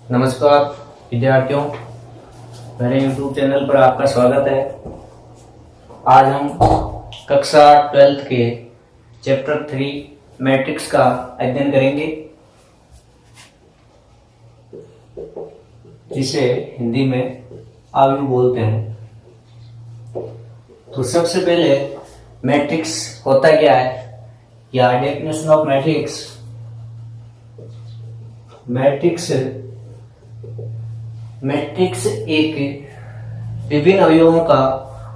नमस्कार विद्यार्थियों, मेरे YouTube चैनल पर आपका स्वागत है। आज हम कक्षा 12th के चैप्टर 3 मैट्रिक्स का अध्ययन करेंगे, जिसे हिंदी में आयु बोलते हैं। तो सबसे पहले मैट्रिक्स होता क्या है या डेफिनेशन ऑफ मैट्रिक्स। मैट्रिक्स एक विभिन्न अवयवों का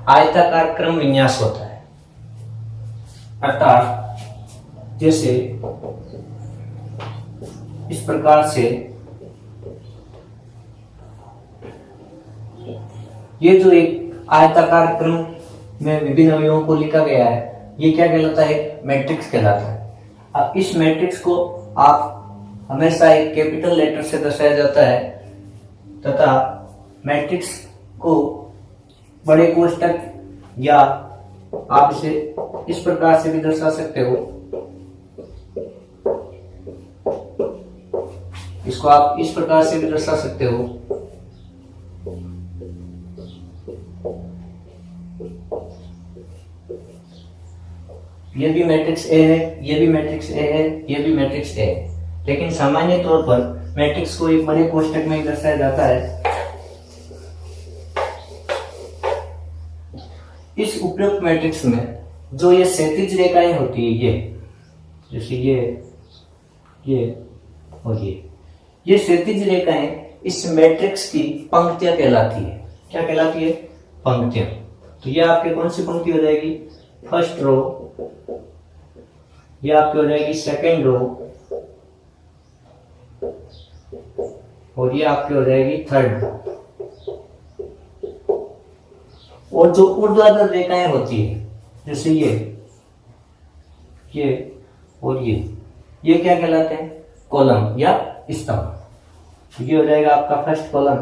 आयताकार क्रम विन्यास होता है। अर्थात जैसे इस प्रकार से ये जो एक आयताकार क्रम में विभिन्न अवयवों को लिखा गया है, ये क्या कहलाता है? मैट्रिक्स कहलाता है। अब इस मैट्रिक्स को आप हमेशा एक कैपिटल लेटर से दर्शाया जाता है तथा मैट्रिक्स को बड़े कोष्ठक या आप इसे इस प्रकार से भी दर्शा सकते हो। इसको आप इस प्रकार से भी दर्शा सकते हो। ये भी मैट्रिक्स ए है, ये भी मैट्रिक्स ए है, ये भी मैट्रिक्स ए है। लेकिन सामान्य तौर पर मैट्रिक्स को एक बड़े कोष्ठक में ही दर्शाया जाता है। इस उपयुक्त मैट्रिक्स में जो ये क्षैतिज रेखाएं होती है, ये जैसे ये और ये क्षैतिज रेखाएं इस मैट्रिक्स की पंक्तियां कहलाती है। क्या कहलाती है? पंक्तियां। तो ये आपके कौन सी पंक्ति हो जाएगी? First row. ये आपकी हो जाएगी सेकेंड रो और ये आपकी हो जाएगी थर्ड रो। और जो ऊर्ध्वाधर रेखाएं होती है, जैसे ये और ये क्या कहलाते हैं? कॉलम या स्तंभ। ये हो जाएगा आपका फर्स्ट कॉलम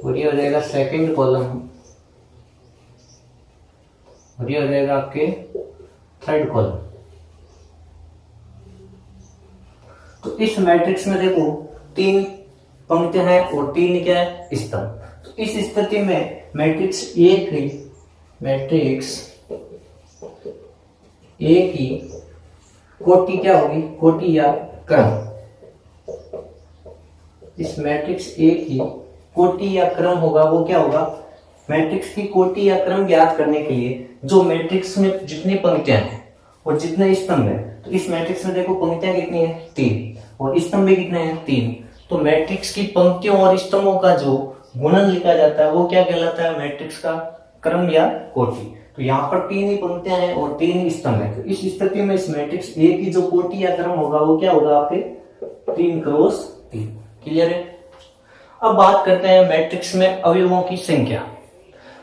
और ये हो जाएगा सेकंड कॉलम और ये हो जाएगा आपके थर्ड कॉलम। तो इस मैट्रिक्स में देखो 3 पंक्तियां हैं और 3 क्या है? स्तंभ। तो इस स्थिति में मैट्रिक्स ए की कोटि क्या होगी? कोटि या क्रम। इस मैट्रिक्स ए की कोटि या क्रम होगा, वो क्या होगा? मैट्रिक्स की कोटि या क्रम ज्ञात करने के लिए जो मैट्रिक्स में जितनी पंक्तियां हैं और जितने स्तंभ है, तो इस मैट्रिक्स में देखो पंक्तियां कितनी है? 3 और स्तंभ भी कितने हैं? 3। तो मैट्रिक्स की पंक्तियों और स्तंभों का जो गुणन लिखा जाता है, वो क्या कहलाता है? मैट्रिक्स का क्रम या कोटि। तो यहाँ पर 3 ही पंक्तियां हैं और 3 ही स्तंभ है। तो इस स्थिति में इस मैट्रिक्स ए की जो कोटि या क्रम होगा, वो क्या होगा? आपके 3 क्रॉस 3। क्लियर है? अब बात करते हैं मैट्रिक्स में अवयवों की संख्या।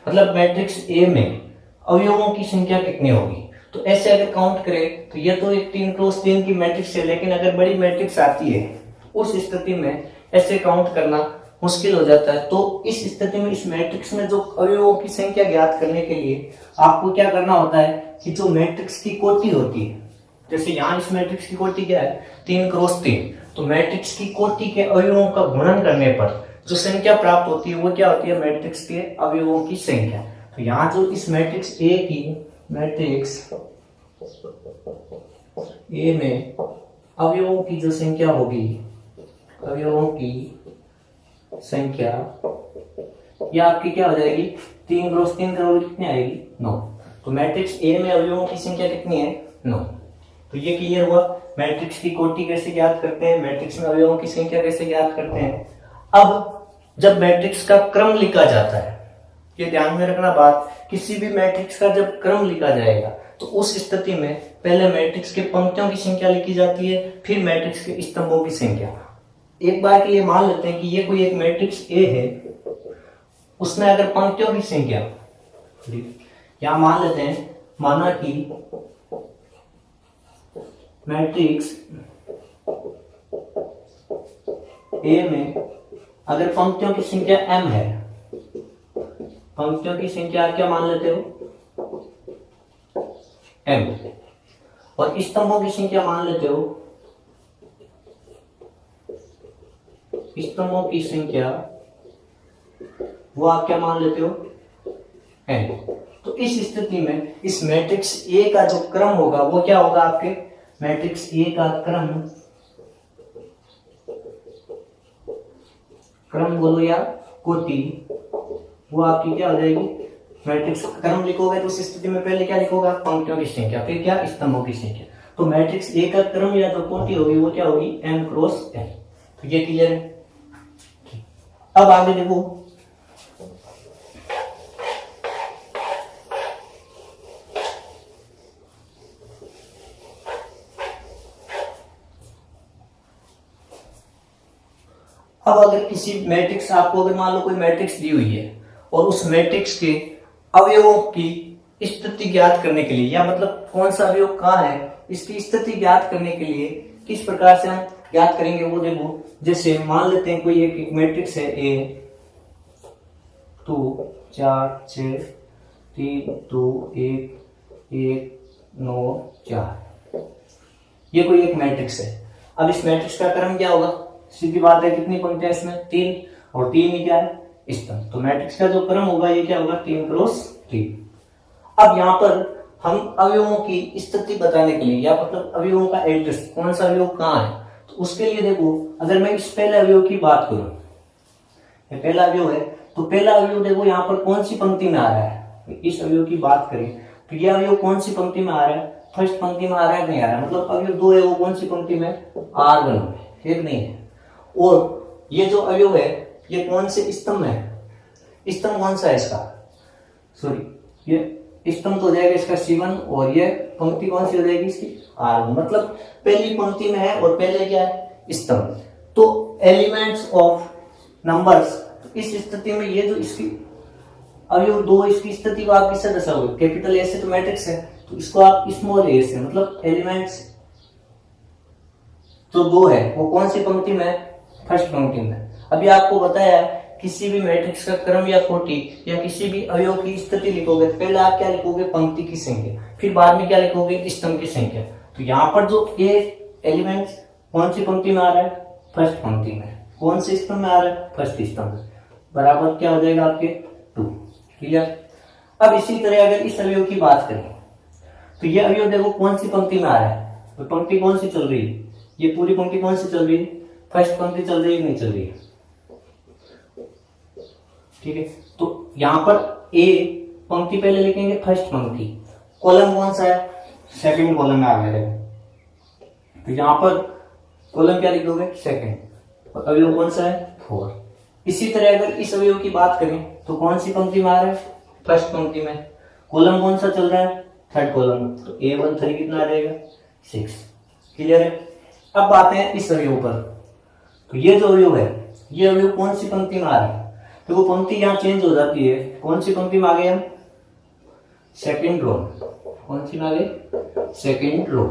मतलब मैट्रिक्स ए में अवयवों की संख्या कितनी होगी? तो ऐसे अगर काउंट करें तो ये तो एक 3 क्रॉस 3 की मैट्रिक्स है, लेकिन अगर बड़ी मैट्रिक्स आती है उस स्थिति में ऐसे काउंट करना मुश्किल हो जाता है। तो इस स्थिति में इस मैट्रिक्स में जो अवयवों की संख्या ज्ञात करने के लिए आपको क्या करना होता है कि जो मैट्रिक्स की कोटि होती है, जैसे यहाँ इस मैट्रिक्स की कोटि क्या है? 3 क्रॉस 3। तो मैट्रिक्स की कोटि के अवयवों का गुणन करने पर जो संख्या प्राप्त होती है, वो क्या होती है? मैट्रिक्स के अवयवों की संख्या। तो यहाँ जो इस मैट्रिक्स ए में अवयवों की जो संख्या होगी, अवयवों की संख्या यह आपकी क्या हो जाएगी? 3 क्रॉस 3 करोड़ कितनी आएगी? 9। तो मैट्रिक्स ए में अवयवों की संख्या कितनी है? 9। तो ये क्लियर हुआ। मैट्रिक्स की कोटि कैसे ज्ञात करते हैं, मैट्रिक्स में अवयवों की संख्या कैसे ज्ञात करते हैं। अब जब मैट्रिक्स का क्रम लिखा जाता है, ये ध्यान में रखना बात, किसी भी मैट्रिक्स का जब क्रम लिखा जाएगा तो उस स्थिति में पहले मैट्रिक्स के पंक्तियों की संख्या लिखी जाती है, फिर मैट्रिक्स के स्तंभों की संख्या। एक बार के लिए मान लेते हैं कि ये कोई एक मैट्रिक्स ए है, उसमें अगर पंक्तियों की संख्या यहां मान लेते हैं, माना कि मैट्रिक्स ए में अगर पंक्तियों की संख्या m है, पंक्तियों की संख्या क्या मान लेते हो? m, और स्तंभों की संख्या मान लेते हो स्तंभों की संख्या वो आप क्या मान लेते हो, n। तो इस स्थिति में इस मैट्रिक्स A का जो क्रम होगा वो क्या होगा, आपके मैट्रिक्स A का क्रम बोलो या कोटि, वो आपकी क्या हो जाएगी, मैट्रिक्स क्रम लिखोगे तो उस स्थिति में पहले क्या लिखोगे, पंक्तियों की संख्या, फिर क्या, स्तंभों की संख्या। तो मैट्रिक्स A का क्रम या जो कोटि होगी वो क्या होगी, m क्रॉस n। तो ये क्लियर है। अब आगे देखो, अब अगर किसी मैट्रिक्स, आपको अगर मान लो कोई मैट्रिक्स दी हुई है और उस मैट्रिक्स के अवयवों की स्थिति ज्ञात करने के लिए, या मतलब कौन सा अवयव कहाँ है, इसकी स्थिति ज्ञात करने के लिए किस प्रकार से हम ज्ञात करेंगे वो देखो। जैसे मान लेते हैं कोई एक मैट्रिक्स है A 2 4 6 3 2 1 1 9 4, ये कोई एक मैट्रिक्स है। अब इस मैट्रिक्स का क्रम क्या होगा, सीधी बात है, कितनी पंक्तियां इसमें, 3, और 3 ही क्या है, स्तंभ। तो मैट्रिक्स का जो क्रम होगा ये क्या होगा, 3 क्रॉस 3। अब यहाँ पर हम अवयवों की स्थिति बताने के लिए, या मतलब अवयवों का एड्रेस, कौन सा अवयव कहाँ है, तो उसके लिए देखो, अगर मैं इस पहले अवयव की बात करूं, ये पहला अवयव है, तो पहला अवयव देखो यहाँ पर कौन सी पंक्ति में आ रहा है, इस अवयव की बात करें तो यह अवयव कौन सी पंक्ति में आ रहा है, फर्स्ट पंक्ति में आ रहा है, नहीं आ रहा है, मतलब अवयव 2 है वो कौन सी पंक्ति में, R1 में, ठीक नहीं है। और ये जो अवयव है ये कौन से स्तंभ है, स्तंभ कौन सा है इसका, सॉरी ये स्तंभ तो हो जाएगा इसका C1, और ये पंक्ति कौन सी हो जाएगी इसकी, R1, मतलब पहली पंक्ति में है और पहले क्या है, स्तंभ। तो एलिमेंट्स ऑफ नंबर्स, इस स्थिति में ये जो इसकी अवयव 2, इसकी स्थिति को आप किससे दर्शाओगे, कैपिटल A से, तो मैट्रिक्स है तो इसको आप स्मॉल a से, मतलब एलिमेंट्स जो 2 है वो कौन सी पंक्ति में, फर्स्ट पंक्ति में। अभी आपको बताया किसी भी मैट्रिक्स का क्रम या कोटि या किसी भी अवयव की स्थिति लिखोगे, पहले आप क्या लिखोगे, पंक्ति की संख्या, फिर बाद में क्या लिखोगे, स्तंभ की संख्या। तो यहाँ पर जो ए एलिमेंट कौन सी पंक्ति में आ रहा है, फर्स्ट पंक्ति में, कौन से स्तंभ में आ रहा है, फर्स्ट स्तंभ, बराबर क्या हो जाएगा आपके 2, क्लियर। अब इसी तरह अगर इस अवयव की बात करें तो ये अवयव देखो कौन सी पंक्ति में आ रहा है, तो पंक्ति कौन सी चल रही है, ये पूरी पंक्ति कौन सी चल रही है, फर्स्ट पंक्ति चल रही है, नहीं चल रही है, ठीक है। तो यहां पर ए पंक्ति पहले लिखेंगे, फर्स्ट पंक्ति, कॉलम कौन सा है, सेकंड कॉलम में आ गया देखो, तो यहां पर कॉलम क्या लिखोगे, सेकंड, और अवयव कौन सा है, 4। इसी तरह अगर इस अवयव की बात करें तो कौन सी पंक्ति में आ रहा है, फर्स्ट पंक्ति में, कॉलम कौन सा चल रहा है, थर्ड कॉलम, तो A1 3 कितना आ जाएगा, 6, क्लियर है। अब आते हैं इस अवयव पर, तो ये जो अवयव है ये अवयव कौन सी पंक्ति में आ रहा है, तो वो पंक्ति यहाँ चेंज हो जाती है, कौन सी पंक्ति में आ गए हम, सेकंड रो, कौन सी में आ गए, सेकंड रो,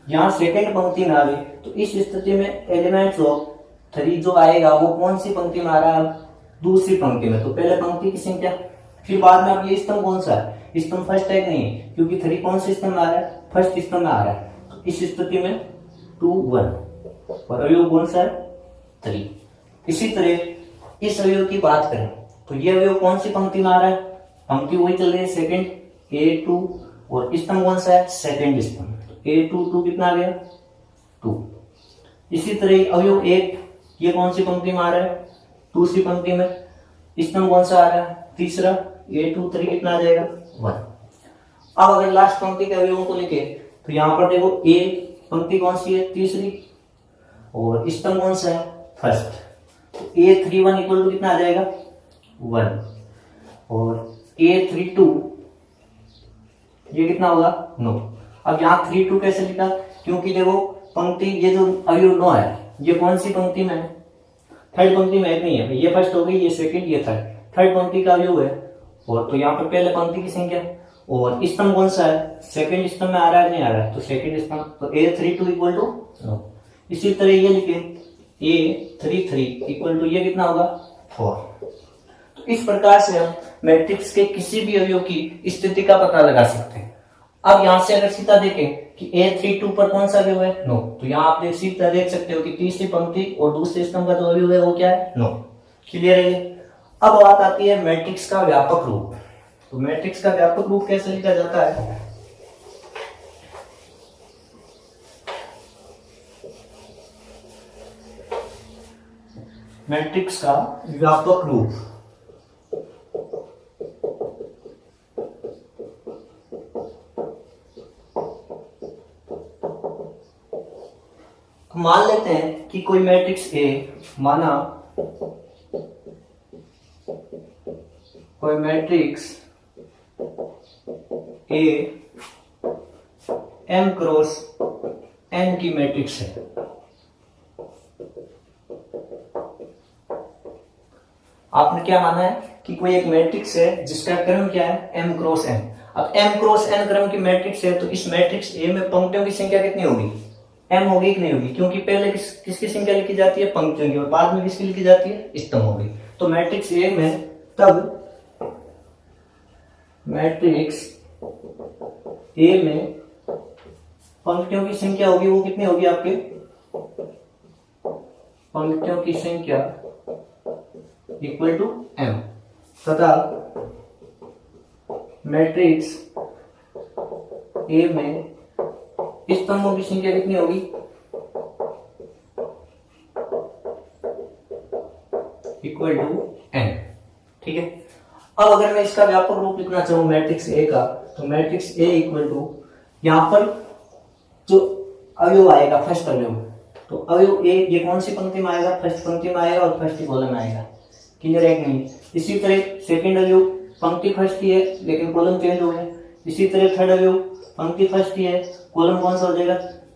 यहाँ सेकंड पंक्ति में आ गई। तो इस स्थिति में एलिमेंट्स ऑफ 3 जो आएगा वो कौन सी पंक्ति में आ रहा है, दूसरी पंक्ति में, तो पहले पंक्ति की संख्या, फिर बाद में अब ये स्तंभ कौन सा है, स्तंभ फर्स्ट है नहीं है, क्योंकि 3 कौन से स्तंभ में आ रहा है, फर्स्ट स्तंभ में आ रहा है, तो इस स्थिति में 2 1, और अवयव कौन सा है, 3। इसी तरह इस अवयव की बात करें तो ये अवयव कौन सी पंक्ति में आ रहा है, पंक्ति वही चल रही है, सेकंड A2, और स्तंभ कौन सा है, सेकंड स्तंभ, तो A2 2 कितना आ गया, 2। इसी तरह अवयव 1, ये कौन सी पंक्ति में आ रहा है, दूसरी पंक्ति में, स्तंभ कौन सा आ रहा है, तीसरा, A2 3 कितना आ जाएगा, 1। अब अगर लास्ट पंक्ति के अवयवों को लिखे तो यहाँ पर देखो A पंक्ति कौन सी है, तीसरी, और स्तंभ कौन सा है, फर्स्ट, तो A31 इक्वल टू कितना आ जाएगा, 1, और A32 ये कितना होगा, 9। अब यहाँ 32 कैसे लिखा, क्योंकि देखो पंक्ति, ये जो अवयव 9 है ये कौन सी पंक्ति में है, थर्ड पंक्ति में नहीं है, ये फर्स्ट हो गई, ये सेकंड, ये थर्ड पंक्ति का अवयव है, और तो यहाँ पर पहले पंक्ति की संख्या, और स्तंभ कौन सा है, सेकंड स्तंभ में आ रहा है, नहीं आ रहा है, तो सेकंड स्तंभ, तो A32 इक्वल टू 9। इसी तरह ये लिखे A33 इक्वल टू ये कितना होगा, 4। तो इस प्रकार से हम मैट्रिक्स के किसी भी अवयव की स्थिति का पता लगा सकते हैं। अब यहां से अगर सीधा देखें कि A32 पर कौन सा अवयव है, नो, तो यहाँ आप सीधा देख सकते हो कि तीसरी पंक्ति और दूसरे स्तंभ का जो अवयव है वो क्या है, नो। क्लियर है। अब बात आती है मैट्रिक्स का व्यापक रूप। तो मैट्रिक्स का व्यापक रूप कैसे लिखा जाता है, मैट्रिक्स का व्यापक रूप मान लेते हैं कि कोई मैट्रिक्स ए, माना कोई matrix A m cross n की मैट्रिक्स है। आपने क्या माना है कि कोई एक मैट्रिक्स है जिसका क्रम क्या है, m क्रॉस n। अब m क्रॉस n क्रम की मैट्रिक्स है तो इस मैट्रिक्स ए में पंक्तियों की संख्या कितनी होगी, m होगी कि नहीं होगी, क्योंकि पहले किसकी संख्या लिखी जाती है, पंक्तियों की, और बाद में किसकी लिखी जाती है, स्तंभों की। तो मैट्रिक्स ए में तब मैट्रिक्स ए में पंक्तियों की संख्या होगी, वो कितनी होगी, आपके पंक्तियों की संख्या इक्वल टू m, तथा मैट्रिक्स ए में स्तंभों की संख्या कितनी होगी, इक्वल टू n। ठीक है। अब अगर मैं इसका व्यापक रूप लिखना चाहूं मैट्रिक्स ए का, तो मैट्रिक्स ए इक्वल टू, यहां पर जो अवयव आएगा फर्स्ट अवयव, तो अवयव ए ये कौन सी पंक्ति में आएगा, फर्स्ट पंक्ति में आएगा और फर्स्ट कॉलम में आएगा। क्लियर है कि नहीं। इसी तरह सेकंड अवयव पंक्ति फर्स्ट ही है लेकिन कॉलम चेंज हो गया। इसी तरह थर्ड अवयव पंक्ति फर्स्ट ही है, कॉलम कौन सा हो जाएगा,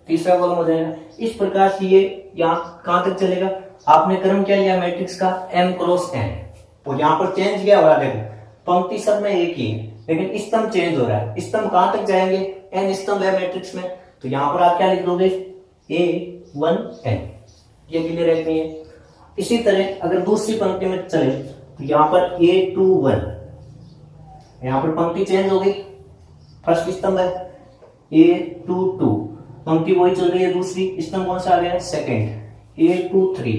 तीसरा कॉलम हो जाएगा। इस प्रकार से ये यहाँ कहां तक चलेगा, आपने क्रम क्या लिया मैट्रिक्स का, m क्रॉस n, और यहाँ पर चेंज क्या हो रहा है, देखो पंक्ति सब में एक ही है लेकिन स्तंभ चेंज हो रहा है। स्तंभ कहां तक जाएंगे, n स्तंभ है मैट्रिक्स में, तो यहाँ पर आप क्या लिख दोगे, A1n। ये क्लियर है कि नहीं है। इसी तरह अगर दूसरी पंक्ति में चले तो यहाँ पर A21, यहाँ पर पंक्ति चेंज हो गई, फर्स्ट स्तंभ है, A22 पंक्ति वही चल रही है, दूसरी स्तंभ कौन सा आ गया, सेकंड, A23।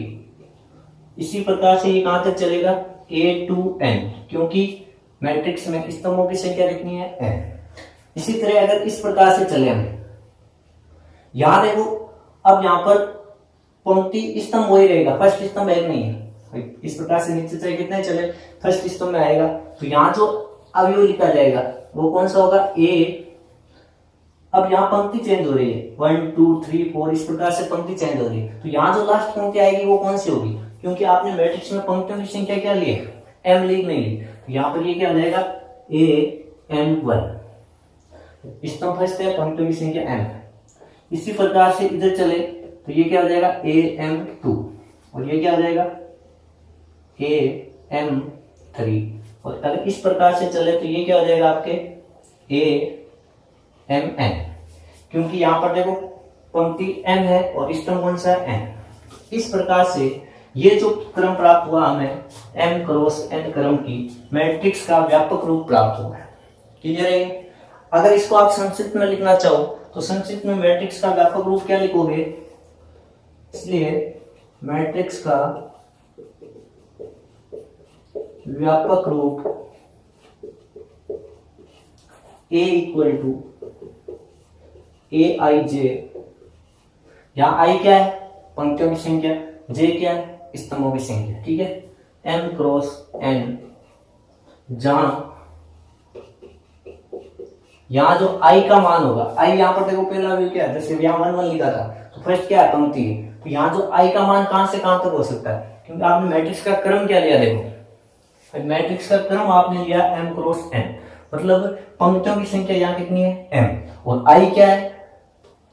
इसी प्रकार से ये कहां तक चलेगा, A2n, क्योंकि मैट्रिक्स में स्तंभों की संख्या कितनी है, n। इसी तरह अगर इस प्रकार से चले हम, यहां देखो अब यहां पर पंक्ति स्तंभ वही रहेगा, फर्स्ट स्तंभ एक नहीं है। इस प्रकार से नीचे से कितने चले, फर्स्ट स्तंभ में आएगा, तो यहाँ जो अवयव लिखा जाएगा वो कौन सा होगा, ए। अब यहाँ पंक्ति चेंज हो रही है, 1 2 3 4 इस प्रकार से पंक्ति चेंज हो रही है, तो यहाँ जो लास्ट पंक्ति आएगी वो कौन सी होगी, क्योंकि आपने मैट्रिक्स में पंक्तियों की संख्या क्या ली है, m ली नहीं ली, तो यहाँ पर ये क्या हो जाएगा, an1, स्तंभ फर्स्ट है, पंक्तियों की संख्या m। इसी प्रकार से इधर चले तो ये क्या हो जाएगा, am2, और ये क्या हो जाएगा, am3, और अगर इस प्रकार से चले तो ये क्या हो जाएगा आपके amn, क्योंकि यहां पर देखो पंक्ति m है और स्तंभ कौन सा है, n। इस प्रकार से ये जो क्रम प्राप्त हुआ हमें m क्रॉस n क्रम की मैट्रिक्स का व्यापक रूप प्राप्त हुआ है। क्लियर है। अगर इसको आप संक्षिप्त में लिखना चाहो तो संक्षिप्त में मैट्रिक्स का व्यापक रूप क्या लिखोगे, इसलिए मैट्रिक्स का व्यापक रूप A इक्वल टू AIJ, यहां I क्या है, पंक्तियों की संख्या, J क्या है, स्तंभों की संख्या। ठीक है, m क्रॉस n, जहां यहाँ जो I का मान होगा, I यहाँ पर देखो पहला भी क्या है, जैसे यहाँ 1 1 लिखा था तो फर्स्ट क्या है, पंक्ति है, तो यहाँ जो I का मान कहां से कहां तक हो सकता है, क्योंकि आपने मैट्रिक्स का क्रम क्या लिया, देखो मैट्रिक्स का क्रम आपने लिया m क्रॉस n, मतलब पंक्तियों की संख्या यहाँ कितनी है, m, और I क्या है,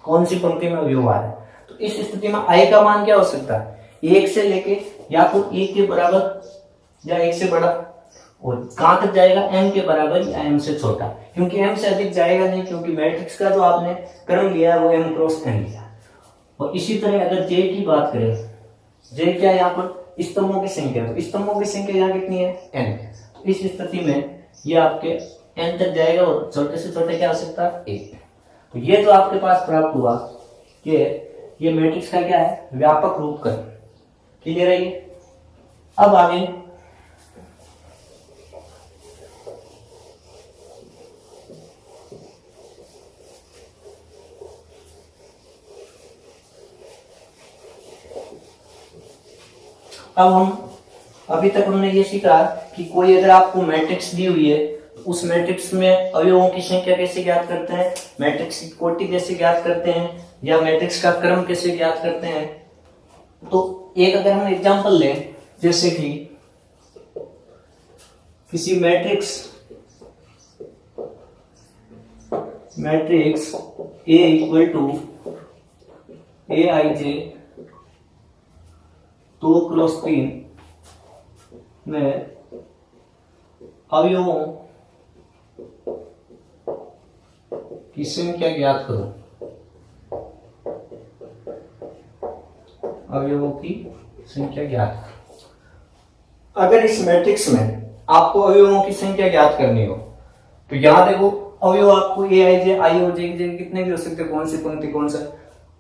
कौन सी पंक्ति में अवयव आ रहा है। तो इस स्थिति में I का मान क्या हो सकता है, 1 से लेके या तो 1 के बराबर या 1 से बड़ा, और कहां तक जाएगा, m के बराबर या m से छोटा, क्योंकि m से अधिक जाएगा नहीं, क्योंकि मैट्रिक्स का जो आपने क्रम लिया है वो m क्रॉस n लिया। और इसी तरह अगर j की बात करें, j क्या है, यहाँ पर स्तंभों की संख्या, तो स्तंभों की संख्या यहाँ कितनी है, n। तो इस स्थिति में ये आपके n तक जाएगा और छोटे से छोटे क्या हो सकता है 1। तो ये जो आपके पास प्राप्त हुआ ये मैट्रिक्स का क्या है व्यापक रूप का। क्लियर है ये। अब आगे अब हम अभी तक हमने ये सीखा कि कोई अगर आपको मैट्रिक्स दी हुई है उस मैट्रिक्स में अवयवों की संख्या कैसे ज्ञात करते हैं, मैट्रिक्स की कोटि कैसे ज्ञात करते हैं, या मैट्रिक्स का क्रम कैसे ज्ञात करते हैं। तो एक अगर हम एग्जांपल लें, जैसे कि किसी matrix A equal to AIJ 2x3 में अवयवों की संख्या ज्ञात करो। अवयवों की संख्या ज्ञात करो। अगर इस मैट्रिक्स में आपको अवयवों की संख्या ज्ञात करनी हो तो यहां देखो अवयव आपको AIJ I और J कितने भी हो सकते हैं, कौन सी पंक्ति कौन सा।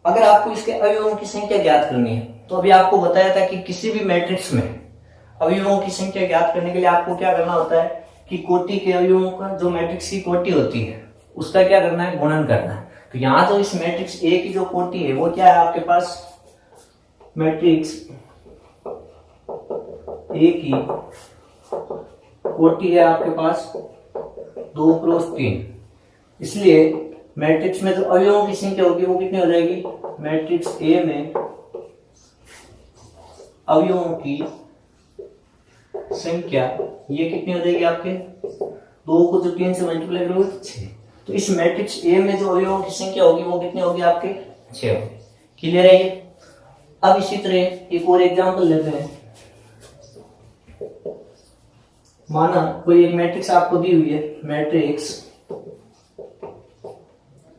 अगर आपको इसके अवयवों की संख्या ज्ञात करनी है तो अभी आपको बताया था कि किसी भी मैट्रिक्स में अवयवों की संख्या ज्ञात करने के लिए आपको क्या करना होता है कि कोटि के अवयवों का जो मैट्रिक्स की कोटि होती है उसका क्या करना है गुणन करना है। तो यहां तो इस मैट्रिक्स A की जो कोटि है वो क्या है आपके पास मैट्रिक्स A की कोटि है आपके पास 2x3। इसलिए मैट्रिक्स में जो अवयवों की संख्या होगी वो कितनी हो जाएगी, मैट्रिक्स A में अवयवों की संख्या ये कितनी हो जाएगी आपके 2 को जो 3 से मल्टीप्लाई करोगे 6। तो इस मैट्रिक्स A में जो अवयवों की संख्या होगी वो कितनी होगी आपके 6 होगी। क्लियर है ये। अब इसी तरह एक और एग्जांपल लेते हैं। माना कोई एक मैट्रिक्स आपको दी हुई है, मैट्रिक्स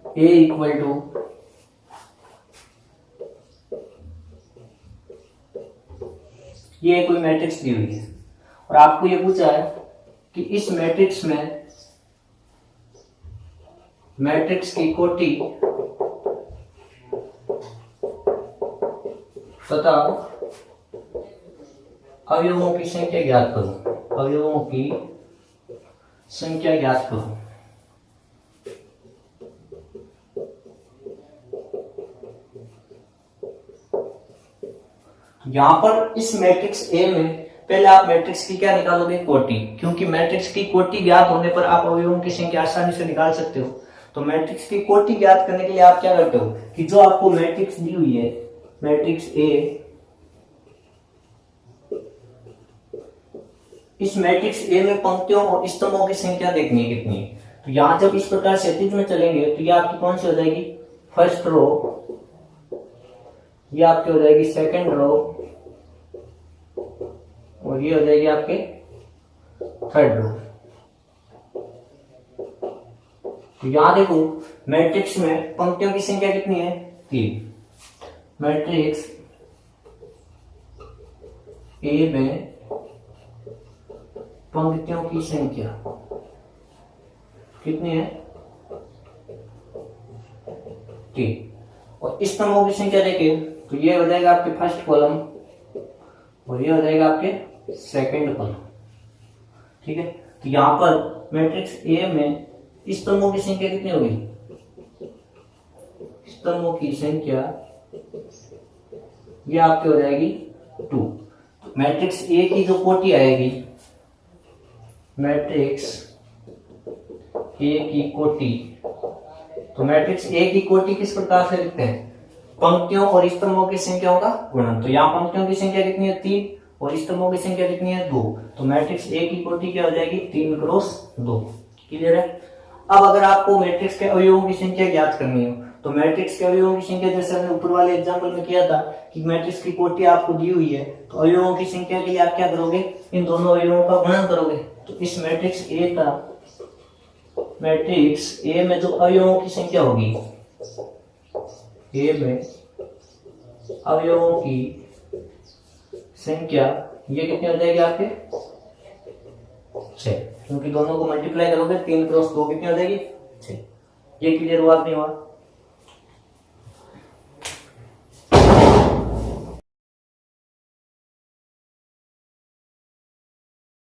A इक्वल टू ये कोई मैट्रिक्स दी हुई है और आपको ये पूछा है कि इस मैट्रिक्स में मैट्रिक्स की कोटि तथा अवयवों की संख्या ज्ञात करो। अवयवों की संख्या ज्ञात करो। यहां पर इस मैट्रिक्स A में पहले आप मैट्रिक्स की क्या निकालोगे कोटि, क्योंकि मैट्रिक्स की कोटि ज्ञात होने पर आप अवयवों की संख्या आसानी से निकाल सकते हो। तो मैट्रिक्स की कोटि ज्ञात करने के लिए आप क्या करते हो कि जो आपको मैट्रिक्स दी हुई है मैट्रिक्स A, इस मैट्रिक्स A में पंक्तियों और स्तंभों की संख्या देखनी है कितनी है। तो यहां जब इस प्रकार क्षैतिज में चलेंगे तो ये आपकी कौन सी हो जाएगी फर्स्ट रो, ये आपकी हो जाएगी सेकंड रो और ये हो जाएगी आपके थर्ड रो। तो यहां देखो मैट्रिक्स में पंक्तियों की संख्या कितनी है 3। मैट्रिक्स A में पंक्तियों की संख्या कितनी है 3 और स्तंभों की संख्या देखें तो ये हो जाएगा आपके फर्स्ट कॉलम और ये हो जाएगा आपके सेकंड कॉलम। ठीक है। तो यहां पर मैट्रिक्स A में स्तंभों की संख्या कितनी होगी, स्तंभों की संख्या ये आपकी हो जाएगी 2। मैट्रिक्स A की जो कोटि आएगी, मैट्रिक्स A की कोटि, तो मैट्रिक्स A की कोटि किस प्रकार से लिखते हैं पंक्तियों और स्तंभों की संख्याओं का गुणन। तो यहाँ पंक्तियों की संख्या कितनी है 3 और स्तंभों की संख्या कितनी है 2। तो मैट्रिक्स A की कोटि क्या हो जाएगी 3x2। क्लियर है। अब अगर आपको मैट्रिक्स के अवयवों की संख्या ज्ञात करनी हो तो मैट्रिक्स के अवयवों की संख्या जैसे हमने ऊपर वाले एग्जांपल में किया था कि मैट्रिक्स की कोटि आपको दी हुई है तो अवयवों की संख्या के लिए आप क्या करोगे इन दोनों अवयवों का गुणन करोगे। तो इस मैट्रिक्स A में जो अवयवों की संख्या होगी, A में अवयवों की संख्या ये कितनी हो जाएगी आपके 6, क्योंकि दोनों को मल्टीप्लाई करोगे 3 क्रॉस 2 कितनी हो जाएगी 6। ये क्लियर हुआ नहीं हुआ?